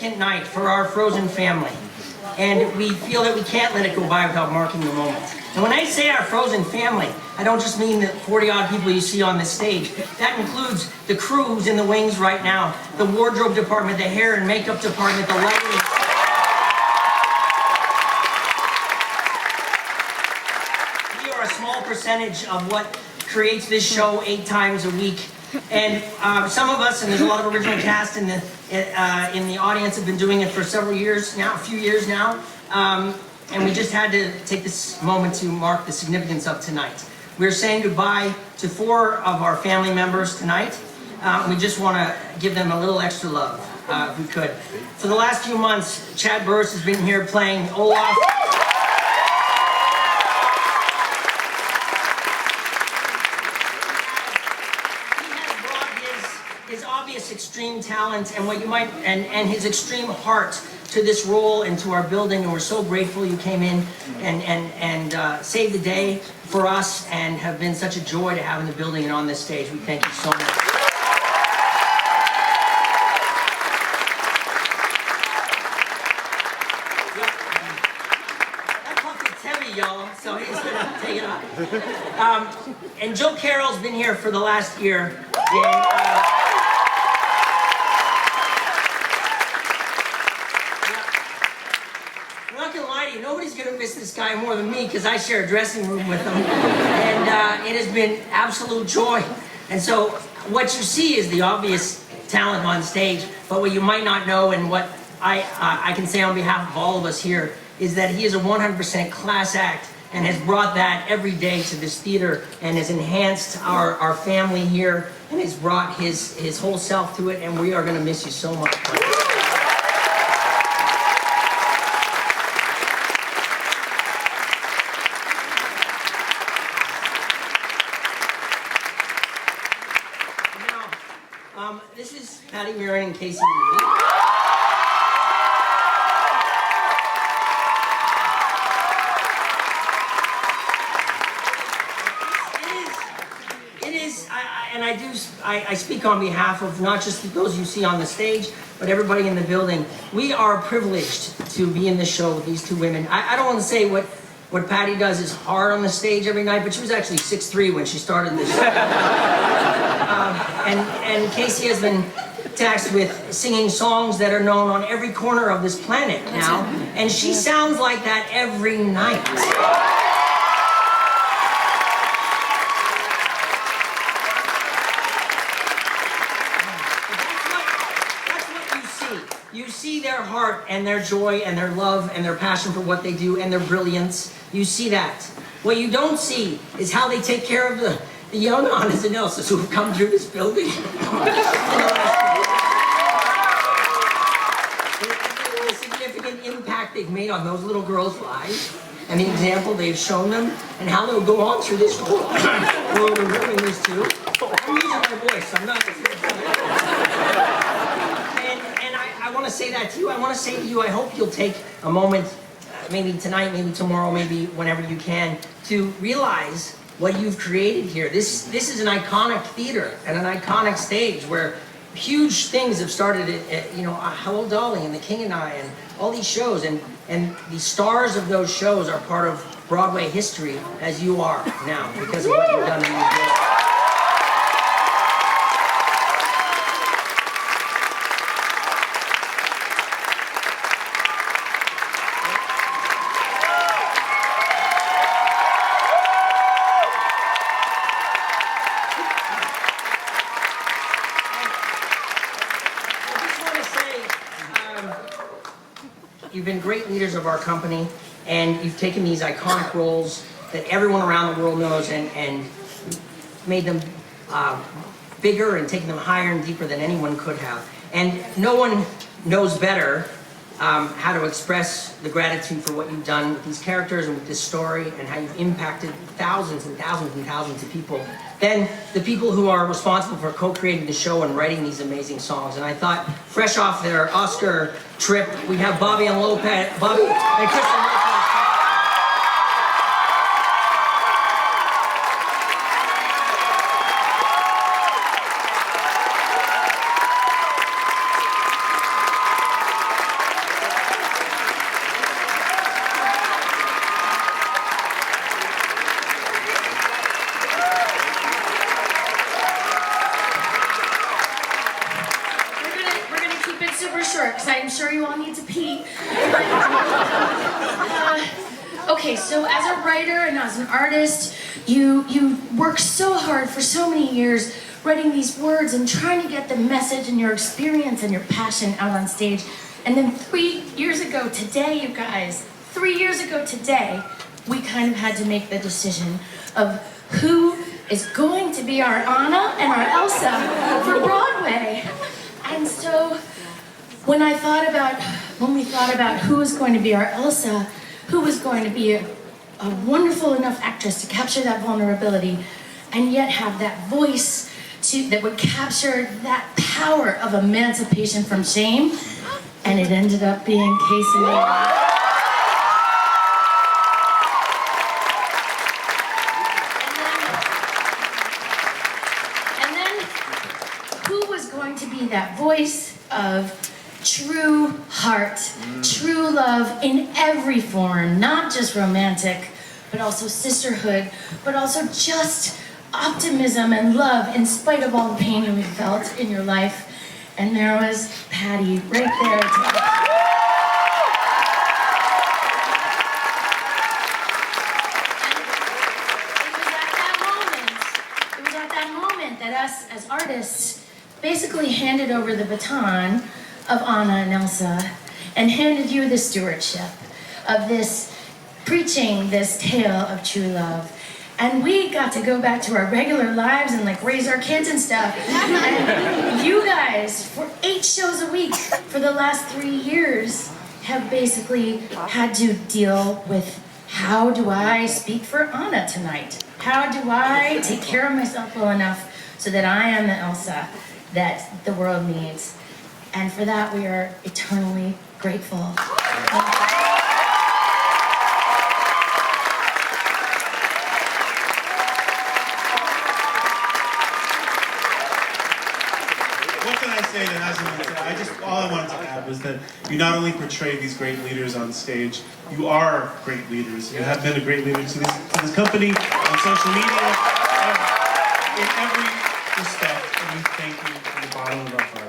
significant night for our Frozen family, and we feel that we can't let it go by without marking the moment. And when I say our Frozen family, I don't just mean the 40-odd people you see on this stage. That includes the crew who's in the wings right now, the wardrobe department, the hair and makeup department, the lighting. We are a small percentage of what creates this show 8 times a week. And some of us, and there's a lot of original cast in the audience, have been doing it for several years now, a few years now. And we just had to take this moment to mark the significance of tonight. We're saying goodbye to 4 of our family members tonight. We just want to give them a little extra love, if we could. For the last few months, Chad Burris has been here playing Olaf. His obvious extreme talent and what you might and his extreme heart to this role and to our building, and we're so grateful you came in and saved the day for us and have been such a joy to have in the building and on this stage. We thank you so much. That puppy is heavy, y'all, so he's gonna take it off. And Joe Carroll's been here for the last year. And, nobody's going to miss this guy more than me because I share a dressing room with him, and it has been absolute joy. And so what you see is the obvious talent on stage, but what you might not know, and what I can say on behalf of all of us here, is that he is a 100% class act and has brought that every day to this theater and has enhanced our family here and has brought his whole self to it, and we are going to miss you so much. This is Patti, Murin, and Caissie. I speak on behalf of not just those you see on the stage, but everybody in the building. We are privileged to be in this show with these 2 women. I don't want to say what Patti does is hard on the stage every night, but she was actually 6'3" when she started this show. And Caissie has been tasked with singing songs that are known on every corner of this planet now, and she sounds like that every night. You see their heart and their joy and their love and their passion for what they do and their brilliance. You see that. What you don't see is how they take care of the young Annas and Elsas who have come through this building. The significant impact they've made on those little girls' lives and the example they've shown them and how they'll go on through this world. We're doing this too. I'm using my voice. I'm not... I want to say that to you. I want to say to you, I hope you'll take a moment, maybe tonight, maybe tomorrow, maybe whenever you can, to realize what you've created here. This is an iconic theater and an iconic stage where huge things have started at Hello Dolly and The King and I and all these shows, and the stars of those shows are part of Broadway history, as you are now, because of what you've done in these days. You've been great leaders of our company, and you've taken these iconic roles that everyone around the world knows and made them bigger and taken them higher and deeper than anyone could have. And no one knows better how to express the gratitude for what you've done with these characters and with this story and how you've impacted thousands and thousands and thousands of people than the people who are responsible for co-creating the show and writing these amazing songs. And I thought, fresh off their Oscar trip, we have Bobby and Kristen. short, because I'm sure you all need to pee. Okay, so as a writer and as an artist, you work so hard for so many years writing these words and trying to get the message and your experience and your passion out on stage. And then 3 years ago today, you guys, 3 years ago today, we kind of had to make the decision of who is going to be our Anna and our Elsa for Broadway. And so when we thought about who was going to be our Elsa, who was going to be a wonderful enough actress to capture that vulnerability and yet have that voice that would capture that power of emancipation from shame, and it ended up being Caissie. Going to be that voice of true heart, true love in every form, not just romantic, but also sisterhood, but also just optimism and love in spite of all the pain you've felt in your life. And there was Patti right there. It was at that moment that us as artists basically handed over the baton of Anna and Elsa and handed you the stewardship of this, preaching this tale of true love. And we got to go back to our regular lives and like raise our kids and stuff. And you guys, for 8 shows a week for the last 3 years, have basically had to deal with, how do I speak for Anna tonight? How do I take care of myself well enough so that I am the Elsa that the world needs? And for that, we are eternally grateful. What can I say that hasn't been said? All I wanted to add was that you not only portray these great leaders on stage, you are great leaders. You have been a great leader to this company, on social media, in every respect. And we thank you from the bottom of our hearts.